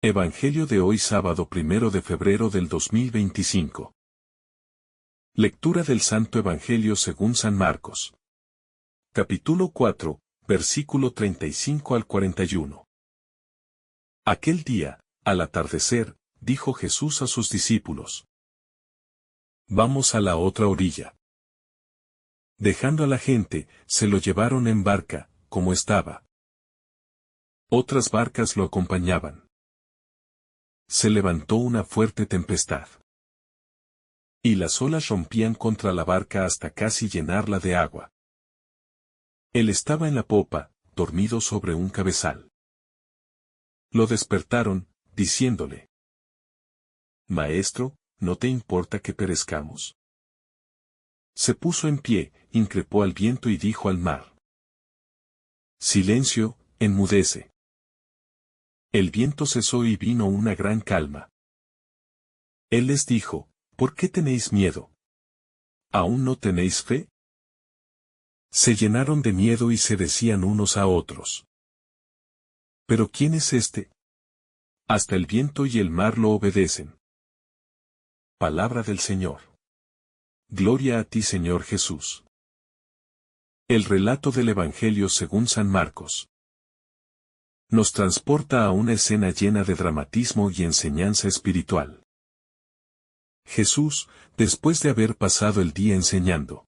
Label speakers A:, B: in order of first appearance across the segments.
A: Evangelio de hoy sábado 1 de febrero del 2025. Lectura del Santo Evangelio según San Marcos. Capítulo 4, versículo 35 al 41. Aquel día, al atardecer, dijo Jesús a sus discípulos: Vamos a la otra orilla. Dejando a la gente, se lo llevaron en barca, como estaba. Otras barcas lo acompañaban. Se levantó una fuerte tempestad. Y las olas rompían contra la barca hasta casi llenarla de agua. Él estaba en la popa, dormido sobre un cabezal. Lo despertaron, diciéndole: Maestro, ¿no te importa que perezcamos? Se puso en pie, increpó al viento y dijo al mar: Silencio, enmudece. El viento cesó y vino una gran calma. Él les dijo: ¿Por qué tenéis miedo? ¿Aún no tenéis fe? Se llenaron de miedo y se decían unos a otros: ¿Pero quién es este? Hasta el viento y el mar lo obedecen. Palabra del Señor. Gloria a ti, Señor Jesús. El relato del Evangelio según San Marcos nos transporta a una escena llena de dramatismo y enseñanza espiritual. Jesús, después de haber pasado el día enseñando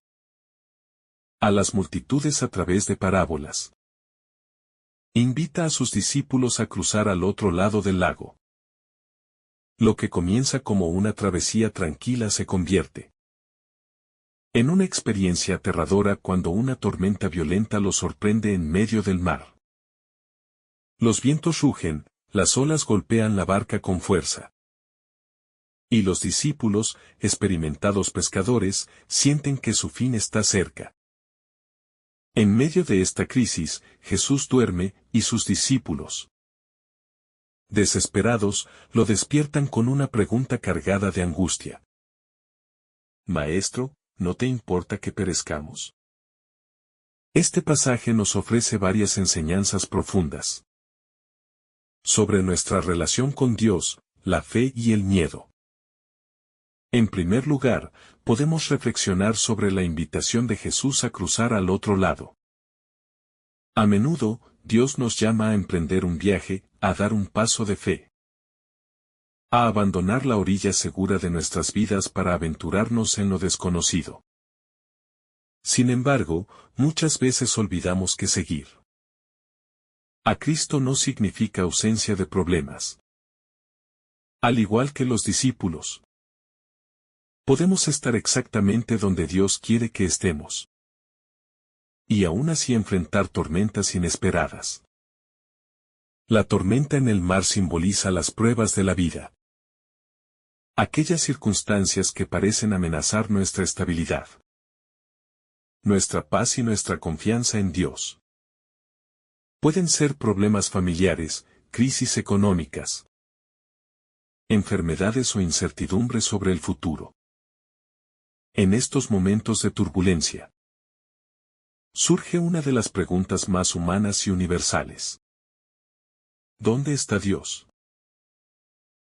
A: a las multitudes a través de parábolas, invita a sus discípulos a cruzar al otro lado del lago. Lo que comienza como una travesía tranquila se convierte en una experiencia aterradora cuando una tormenta violenta los sorprende en medio del mar. Los vientos rugen, las olas golpean la barca con fuerza. Y los discípulos, experimentados pescadores, sienten que su fin está cerca. En medio de esta crisis, Jesús duerme, y sus discípulos, desesperados, lo despiertan con una pregunta cargada de angustia: Maestro, ¿no te importa que perezcamos? Este pasaje nos ofrece varias enseñanzas profundas sobre nuestra relación con Dios, la fe y el miedo. En primer lugar, podemos reflexionar sobre la invitación de Jesús a cruzar al otro lado. A menudo, Dios nos llama a emprender un viaje, a dar un paso de fe, a abandonar la orilla segura de nuestras vidas para aventurarnos en lo desconocido. Sin embargo, muchas veces olvidamos que seguir a Cristo no significa ausencia de problemas. Al igual que los discípulos, podemos estar exactamente donde Dios quiere que estemos, y aún así enfrentar tormentas inesperadas. La tormenta en el mar simboliza las pruebas de la vida. Aquellas circunstancias que parecen amenazar nuestra estabilidad, nuestra paz y nuestra confianza en Dios. Pueden ser problemas familiares, crisis económicas, enfermedades o incertidumbre sobre el futuro. En estos momentos de turbulencia, surge una de las preguntas más humanas y universales: ¿dónde está Dios?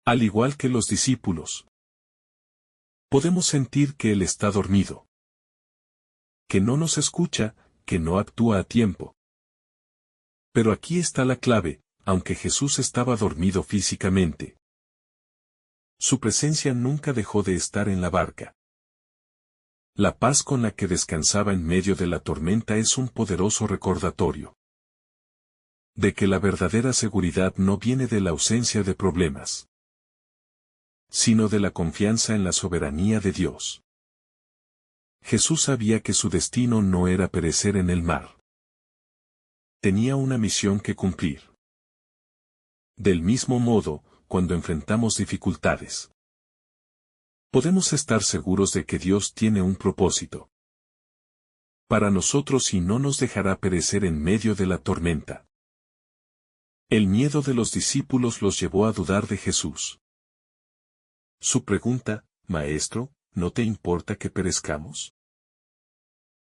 A: Al igual que los discípulos, podemos sentir que Él está dormido, que no nos escucha, que no actúa a tiempo. Pero aquí está la clave: aunque Jesús estaba dormido físicamente, su presencia nunca dejó de estar en la barca. La paz con la que descansaba en medio de la tormenta es un poderoso recordatorio de que la verdadera seguridad no viene de la ausencia de problemas, sino de la confianza en la soberanía de Dios. Jesús sabía que su destino no era perecer en el mar. Tenía una misión que cumplir. Del mismo modo, cuando enfrentamos dificultades, podemos estar seguros de que Dios tiene un propósito para nosotros y no nos dejará perecer en medio de la tormenta. El miedo de los discípulos los llevó a dudar de Jesús. Su pregunta: Maestro, ¿no te importa que perezcamos?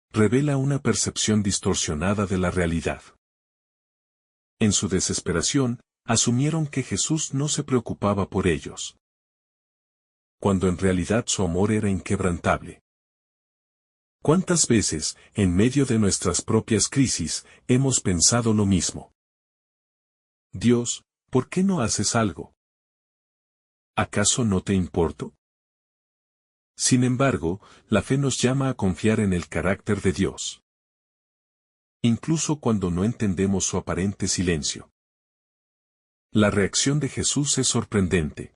A: Revela una percepción distorsionada de la realidad. En su desesperación, asumieron que Jesús no se preocupaba por ellos, cuando en realidad su amor era inquebrantable. ¿Cuántas veces, en medio de nuestras propias crisis, hemos pensado lo mismo? Dios, ¿por qué no haces algo? ¿Acaso no te importo? Sin embargo, la fe nos llama a confiar en el carácter de Dios, incluso cuando no entendemos su aparente silencio. La reacción de Jesús es sorprendente.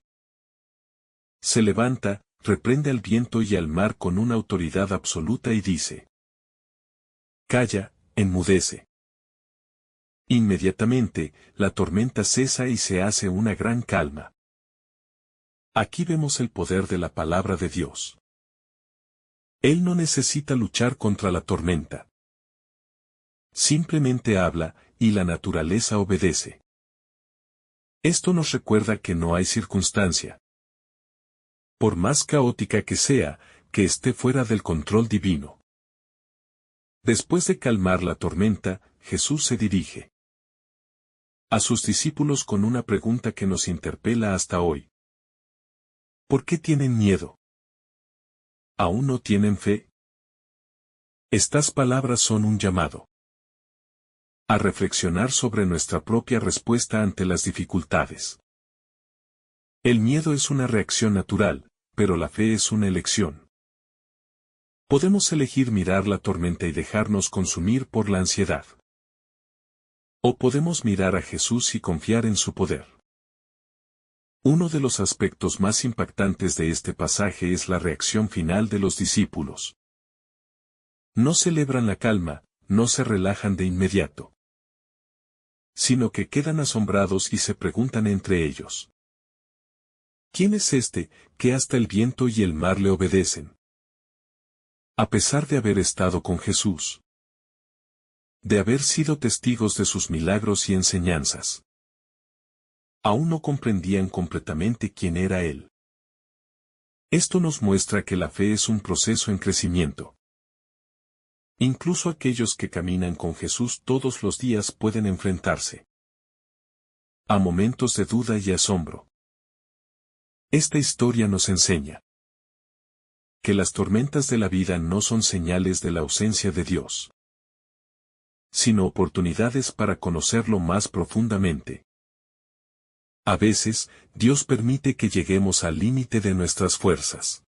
A: Se levanta, reprende al viento y al mar con una autoridad absoluta y dice: calla, enmudece. Inmediatamente, la tormenta cesa y se hace una gran calma. Aquí vemos el poder de la palabra de Dios. Él no necesita luchar contra la tormenta. Simplemente habla, y la naturaleza obedece. Esto nos recuerda que no hay circunstancia, por más caótica que sea, que esté fuera del control divino. Después de calmar la tormenta, Jesús se dirige a sus discípulos con una pregunta que nos interpela hasta hoy. ¿Por qué tienen miedo? ¿Aún no tienen fe? Estas palabras son un llamado a reflexionar sobre nuestra propia respuesta ante las dificultades. El miedo es una reacción natural, pero la fe es una elección. Podemos elegir mirar la tormenta y dejarnos consumir por la ansiedad. O podemos mirar a Jesús y confiar en su poder. Uno de los aspectos más impactantes de este pasaje es la reacción final de los discípulos. No celebran la calma, no se relajan de inmediato, sino que quedan asombrados y se preguntan entre ellos: ¿quién es este, que hasta el viento y el mar le obedecen? A pesar de haber estado con Jesús, de haber sido testigos de sus milagros y enseñanzas, aún no comprendían completamente quién era Él. Esto nos muestra que la fe es un proceso en crecimiento. Incluso aquellos que caminan con Jesús todos los días pueden enfrentarse a momentos de duda y asombro. Esta historia nos enseña que las tormentas de la vida no son señales de la ausencia de Dios, sino oportunidades para conocerlo más profundamente. A veces, Dios permite que lleguemos al límite de nuestras fuerzas,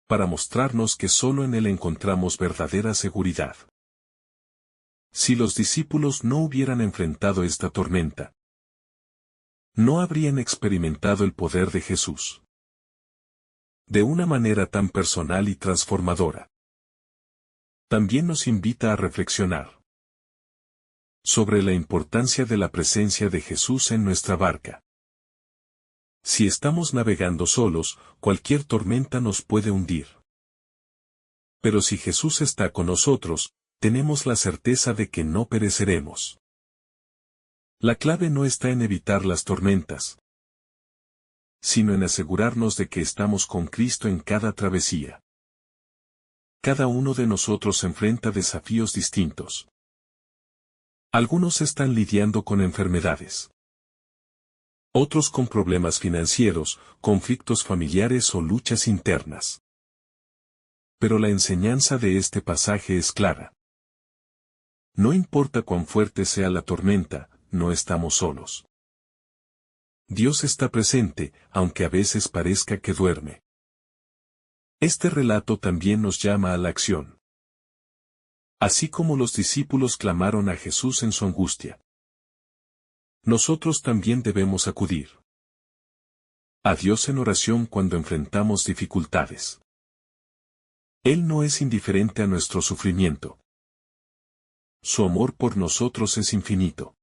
A: para mostrarnos que solo en Él encontramos verdadera seguridad. Si los discípulos no hubieran enfrentado esta tormenta, no habrían experimentado el poder de Jesús de una manera tan personal y transformadora. También nos invita a reflexionar sobre la importancia de la presencia de Jesús en nuestra barca. Si estamos navegando solos, cualquier tormenta nos puede hundir. Pero si Jesús está con nosotros, tenemos la certeza de que no pereceremos. La clave no está en evitar las tormentas, sino en asegurarnos de que estamos con Cristo en cada travesía. Cada uno de nosotros enfrenta desafíos distintos. Algunos están lidiando con enfermedades, otros con problemas financieros, conflictos familiares o luchas internas. Pero la enseñanza de este pasaje es clara. No importa cuán fuerte sea la tormenta, no estamos solos. Dios está presente, aunque a veces parezca que duerme. Este relato también nos llama a la acción. Así como los discípulos clamaron a Jesús en su angustia, nosotros también debemos acudir a Dios en oración cuando enfrentamos dificultades. Él no es indiferente a nuestro sufrimiento. Su amor por nosotros es infinito.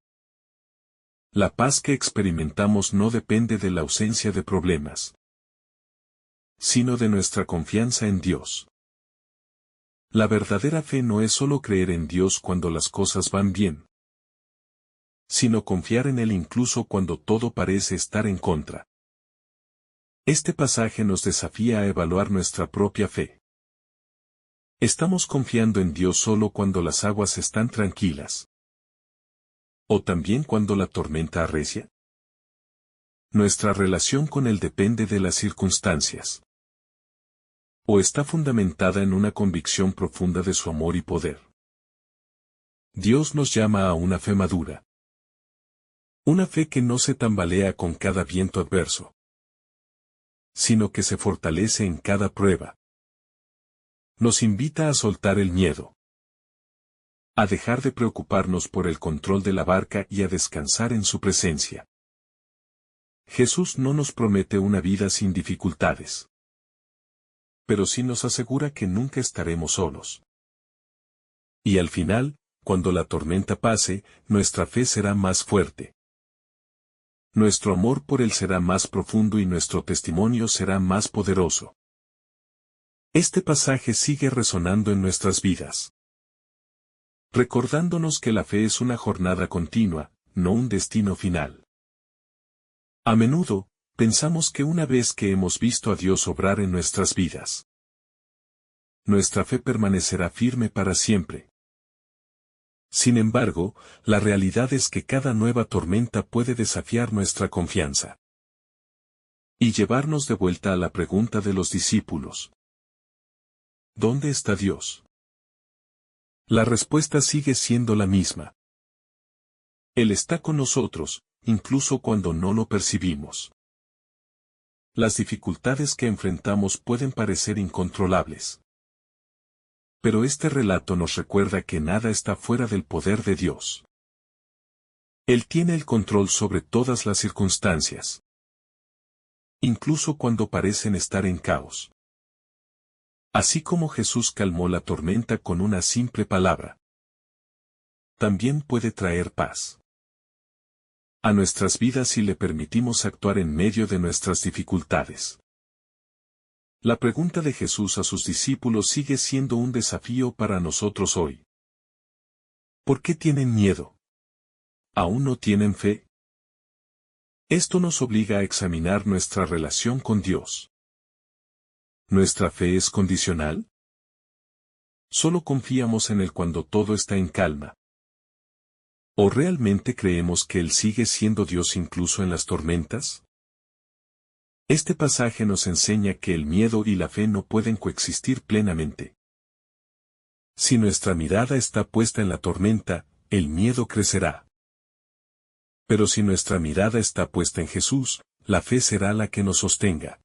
A: La paz que experimentamos no depende de la ausencia de problemas, sino de nuestra confianza en Dios. La verdadera fe no es solo creer en Dios cuando las cosas van bien, sino confiar en Él incluso cuando todo parece estar en contra. Este pasaje nos desafía a evaluar nuestra propia fe. ¿Estamos confiando en Dios solo cuando las aguas están tranquilas? ¿O también cuando la tormenta arrecia? Nuestra relación con Él depende de las circunstancias. ¿O está fundamentada en una convicción profunda de su amor y poder? Dios nos llama a una fe madura. Una fe que no se tambalea con cada viento adverso, sino que se fortalece en cada prueba. Nos invita a soltar el miedo, a dejar de preocuparnos por el control de la barca y a descansar en su presencia. Jesús no nos promete una vida sin dificultades, pero sí nos asegura que nunca estaremos solos. Y al final, cuando la tormenta pase, nuestra fe será más fuerte. Nuestro amor por Él será más profundo y nuestro testimonio será más poderoso. Este pasaje sigue resonando en nuestras vidas, recordándonos que la fe es una jornada continua, no un destino final. A menudo, pensamos que una vez que hemos visto a Dios obrar en nuestras vidas, nuestra fe permanecerá firme para siempre. Sin embargo, la realidad es que cada nueva tormenta puede desafiar nuestra confianza y llevarnos de vuelta a la pregunta de los discípulos: ¿dónde está Dios? La respuesta sigue siendo la misma. Él está con nosotros, incluso cuando no lo percibimos. Las dificultades que enfrentamos pueden parecer incontrolables. Pero este relato nos recuerda que nada está fuera del poder de Dios. Él tiene el control sobre todas las circunstancias, incluso cuando parecen estar en caos. Así como Jesús calmó la tormenta con una simple palabra, también puede traer paz a nuestras vidas si le permitimos actuar en medio de nuestras dificultades. La pregunta de Jesús a sus discípulos sigue siendo un desafío para nosotros hoy. ¿Por qué tienen miedo? ¿Aún no tienen fe? Esto nos obliga a examinar nuestra relación con Dios. ¿Nuestra fe es condicional? ¿Solo confiamos en Él cuando todo está en calma? ¿O realmente creemos que Él sigue siendo Dios incluso en las tormentas? Este pasaje nos enseña que el miedo y la fe no pueden coexistir plenamente. Si nuestra mirada está puesta en la tormenta, el miedo crecerá. Pero si nuestra mirada está puesta en Jesús, la fe será la que nos sostenga.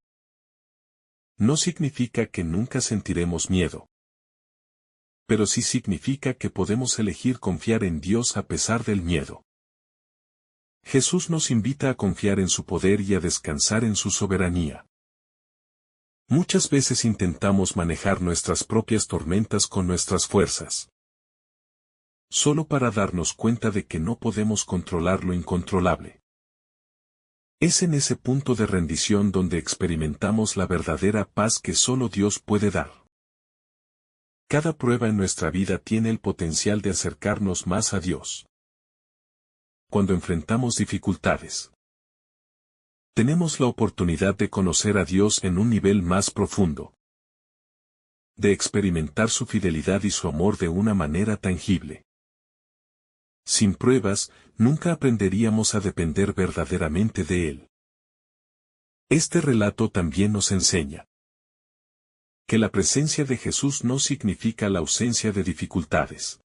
A: No significa que nunca sentiremos miedo, pero sí significa que podemos elegir confiar en Dios a pesar del miedo. Jesús nos invita a confiar en su poder y a descansar en su soberanía. Muchas veces intentamos manejar nuestras propias tormentas con nuestras fuerzas, solo para darnos cuenta de que no podemos controlar lo incontrolable. Es en ese punto de rendición donde experimentamos la verdadera paz que solo Dios puede dar. Cada prueba en nuestra vida tiene el potencial de acercarnos más a Dios. Cuando enfrentamos dificultades, tenemos la oportunidad de conocer a Dios en un nivel más profundo, de experimentar su fidelidad y su amor de una manera tangible. Sin pruebas, nunca aprenderíamos a depender verdaderamente de Él. Este relato también nos enseña que la presencia de Jesús no significa la ausencia de dificultades.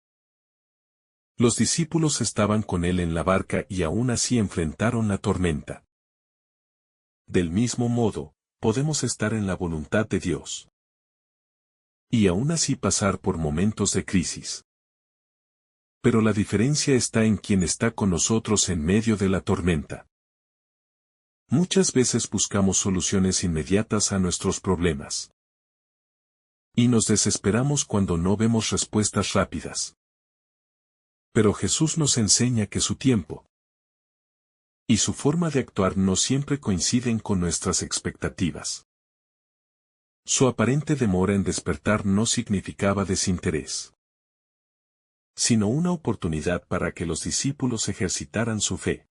A: Los discípulos estaban con Él en la barca y aún así enfrentaron la tormenta. Del mismo modo, podemos estar en la voluntad de Dios y aún así pasar por momentos de crisis. Pero la diferencia está en quién está con nosotros en medio de la tormenta. Muchas veces buscamos soluciones inmediatas a nuestros problemas, y nos desesperamos cuando no vemos respuestas rápidas. Pero Jesús nos enseña que su tiempo y su forma de actuar no siempre coinciden con nuestras expectativas. Su aparente demora en despertar no significaba desinterés, sino una oportunidad para que los discípulos ejercitaran su fe.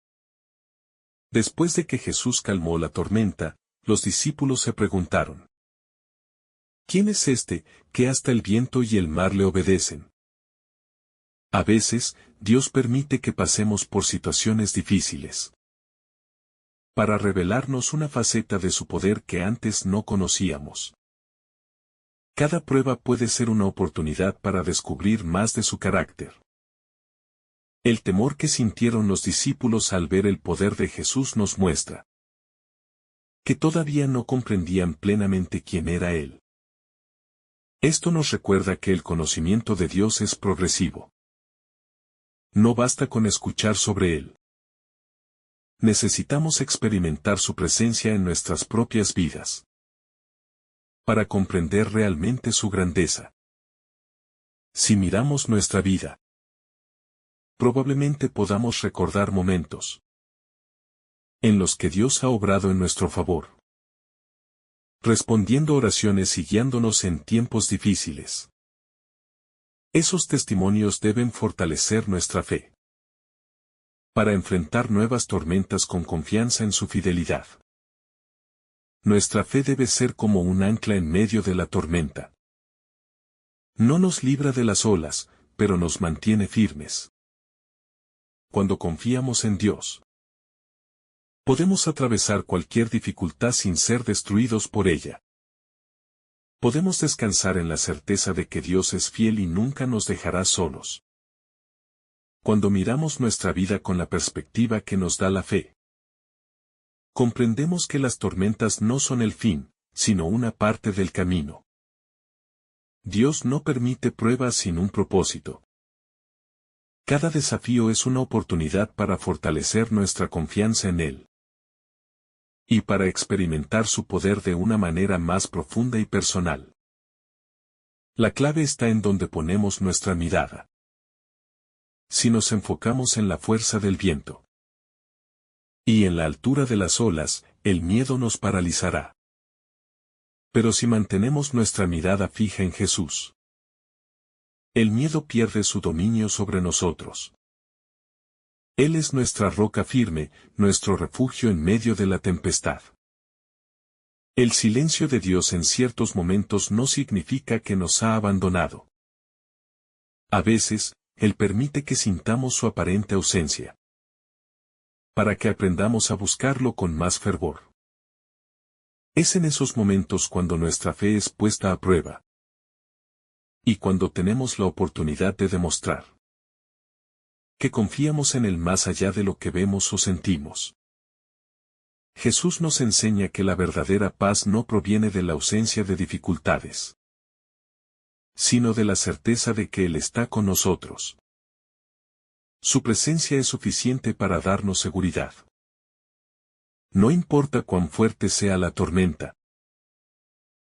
A: Después de que Jesús calmó la tormenta, los discípulos se preguntaron: ¿quién es este, que hasta el viento y el mar le obedecen? A veces, Dios permite que pasemos por situaciones difíciles para revelarnos una faceta de su poder que antes no conocíamos. Cada prueba puede ser una oportunidad para descubrir más de su carácter. El temor que sintieron los discípulos al ver el poder de Jesús nos muestra que todavía no comprendían plenamente quién era Él. Esto nos recuerda que el conocimiento de Dios es progresivo. No basta con escuchar sobre Él. Necesitamos experimentar su presencia en nuestras propias vidas para comprender realmente su grandeza. Si miramos nuestra vida, probablemente podamos recordar momentos en los que Dios ha obrado en nuestro favor, respondiendo oraciones y guiándonos en tiempos difíciles. Esos testimonios deben fortalecer nuestra fe para enfrentar nuevas tormentas con confianza en su fidelidad. Nuestra fe debe ser como un ancla en medio de la tormenta. No nos libra de las olas, pero nos mantiene firmes. Cuando confiamos en Dios, podemos atravesar cualquier dificultad sin ser destruidos por ella. Podemos descansar en la certeza de que Dios es fiel y nunca nos dejará solos. Cuando miramos nuestra vida con la perspectiva que nos da la fe, comprendemos que las tormentas no son el fin, sino una parte del camino. Dios no permite pruebas sin un propósito. Cada desafío es una oportunidad para fortalecer nuestra confianza en Él y para experimentar su poder de una manera más profunda y personal. La clave está en donde ponemos nuestra mirada. Si nos enfocamos en la fuerza del viento y en la altura de las olas, el miedo nos paralizará. Pero si mantenemos nuestra mirada fija en Jesús, el miedo pierde su dominio sobre nosotros. Él es nuestra roca firme, nuestro refugio en medio de la tempestad. El silencio de Dios en ciertos momentos no significa que nos ha abandonado. A veces, Él permite que sintamos su aparente ausencia, para que aprendamos a buscarlo con más fervor. Es en esos momentos cuando nuestra fe es puesta a prueba, y cuando tenemos la oportunidad de demostrar que confiamos en Él más allá de lo que vemos o sentimos. Jesús nos enseña que la verdadera paz no proviene de la ausencia de dificultades, sino de la certeza de que Él está con nosotros. Su presencia es suficiente para darnos seguridad. No importa cuán fuerte sea la tormenta.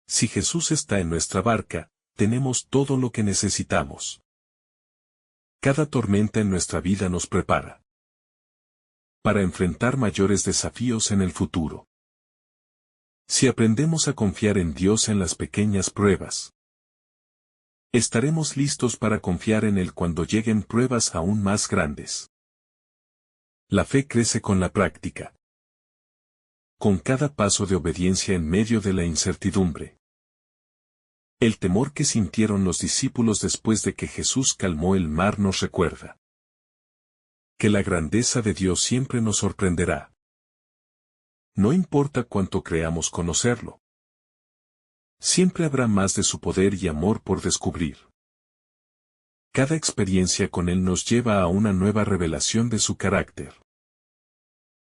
A: Si Jesús está en nuestra barca, tenemos todo lo que necesitamos. Cada tormenta en nuestra vida nos prepara para enfrentar mayores desafíos en el futuro. Si aprendemos a confiar en Dios en las pequeñas pruebas, estaremos listos para confiar en Él cuando lleguen pruebas aún más grandes. La fe crece con la práctica, con cada paso de obediencia en medio de la incertidumbre. El temor que sintieron los discípulos después de que Jesús calmó el mar nos recuerda que la grandeza de Dios siempre nos sorprenderá. No importa cuánto creamos conocerlo. Siempre habrá más de su poder y amor por descubrir. Cada experiencia con Él nos lleva a una nueva revelación de su carácter.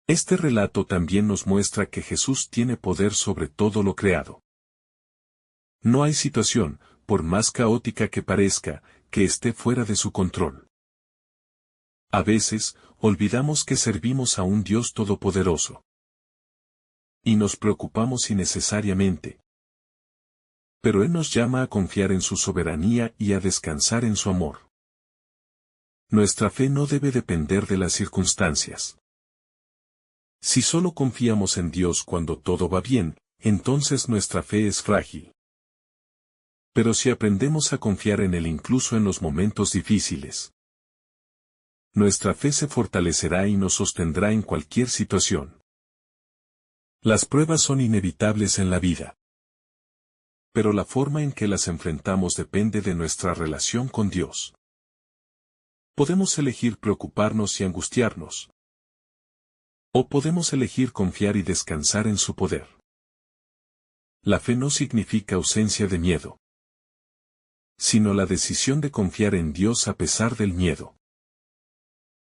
A: Este relato también nos muestra que Jesús tiene poder sobre todo lo creado. No hay situación, por más caótica que parezca, que esté fuera de su control. A veces, olvidamos que servimos a un Dios todopoderoso. Y nos preocupamos innecesariamente. Pero Él nos llama a confiar en su soberanía y a descansar en su amor. Nuestra fe no debe depender de las circunstancias. Si solo confiamos en Dios cuando todo va bien, entonces nuestra fe es frágil. Pero si aprendemos a confiar en Él incluso en los momentos difíciles, nuestra fe se fortalecerá y nos sostendrá en cualquier situación. Las pruebas son inevitables en la vida. Pero la forma en que las enfrentamos depende de nuestra relación con Dios. Podemos elegir preocuparnos y angustiarnos. O podemos elegir confiar y descansar en su poder. La fe no significa ausencia de miedo, sino la decisión de confiar en Dios a pesar del miedo.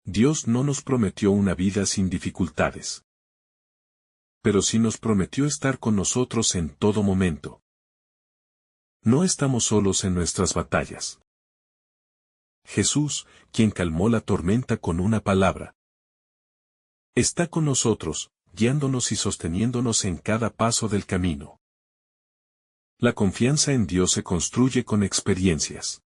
A: Dios no nos prometió una vida sin dificultades, pero sí nos prometió estar con nosotros en todo momento. No estamos solos en nuestras batallas. Jesús, quien calmó la tormenta con una palabra, está con nosotros, guiándonos y sosteniéndonos en cada paso del camino. La confianza en Dios se construye con experiencias.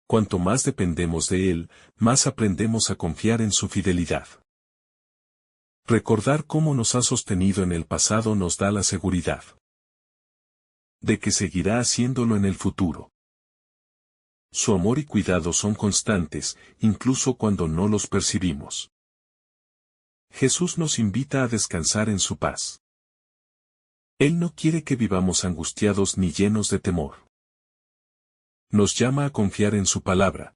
A: Cuanto más dependemos de Él, más aprendemos a confiar en su fidelidad. Recordar cómo nos ha sostenido en el pasado nos da la seguridad de que seguirá haciéndolo en el futuro. Su amor y cuidado son constantes, incluso cuando no los percibimos. Jesús nos invita a descansar en su paz. Él no quiere que vivamos angustiados ni llenos de temor. Nos llama a confiar en su palabra,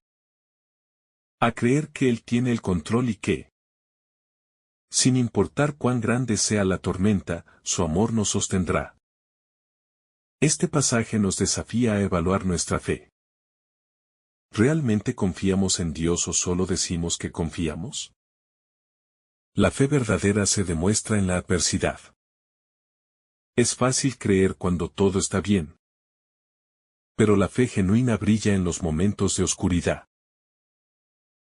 A: a creer que Él tiene el control y que, sin importar cuán grande sea la tormenta, su amor nos sostendrá. Este pasaje nos desafía a evaluar nuestra fe. ¿Realmente confiamos en Dios o solo decimos que confiamos? La fe verdadera se demuestra en la adversidad. Es fácil creer cuando todo está bien, pero la fe genuina brilla en los momentos de oscuridad.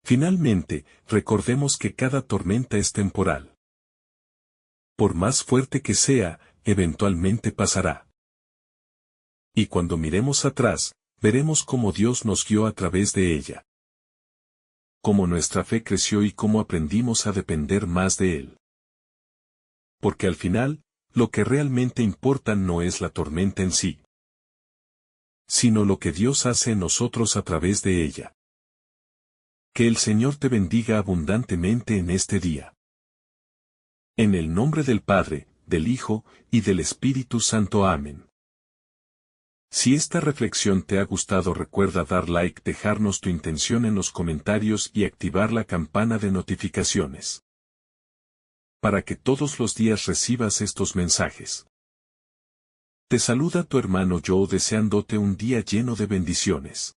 A: Finalmente, recordemos que cada tormenta es temporal. Por más fuerte que sea, eventualmente pasará. Y cuando miremos atrás, veremos cómo Dios nos guió a través de ella. Cómo nuestra fe creció y cómo aprendimos a depender más de Él. Porque al final, lo que realmente importa no es la tormenta en sí, sino lo que Dios hace en nosotros a través de ella. Que el Señor te bendiga abundantemente en este día. En el nombre del Padre, del Hijo, y del Espíritu Santo. Amén. Si esta reflexión te ha gustado, recuerda dar like, dejarnos tu intención en los comentarios y activar la campana de notificaciones, para que todos los días recibas estos mensajes. Te saluda tu hermano Joe deseándote un día lleno de bendiciones.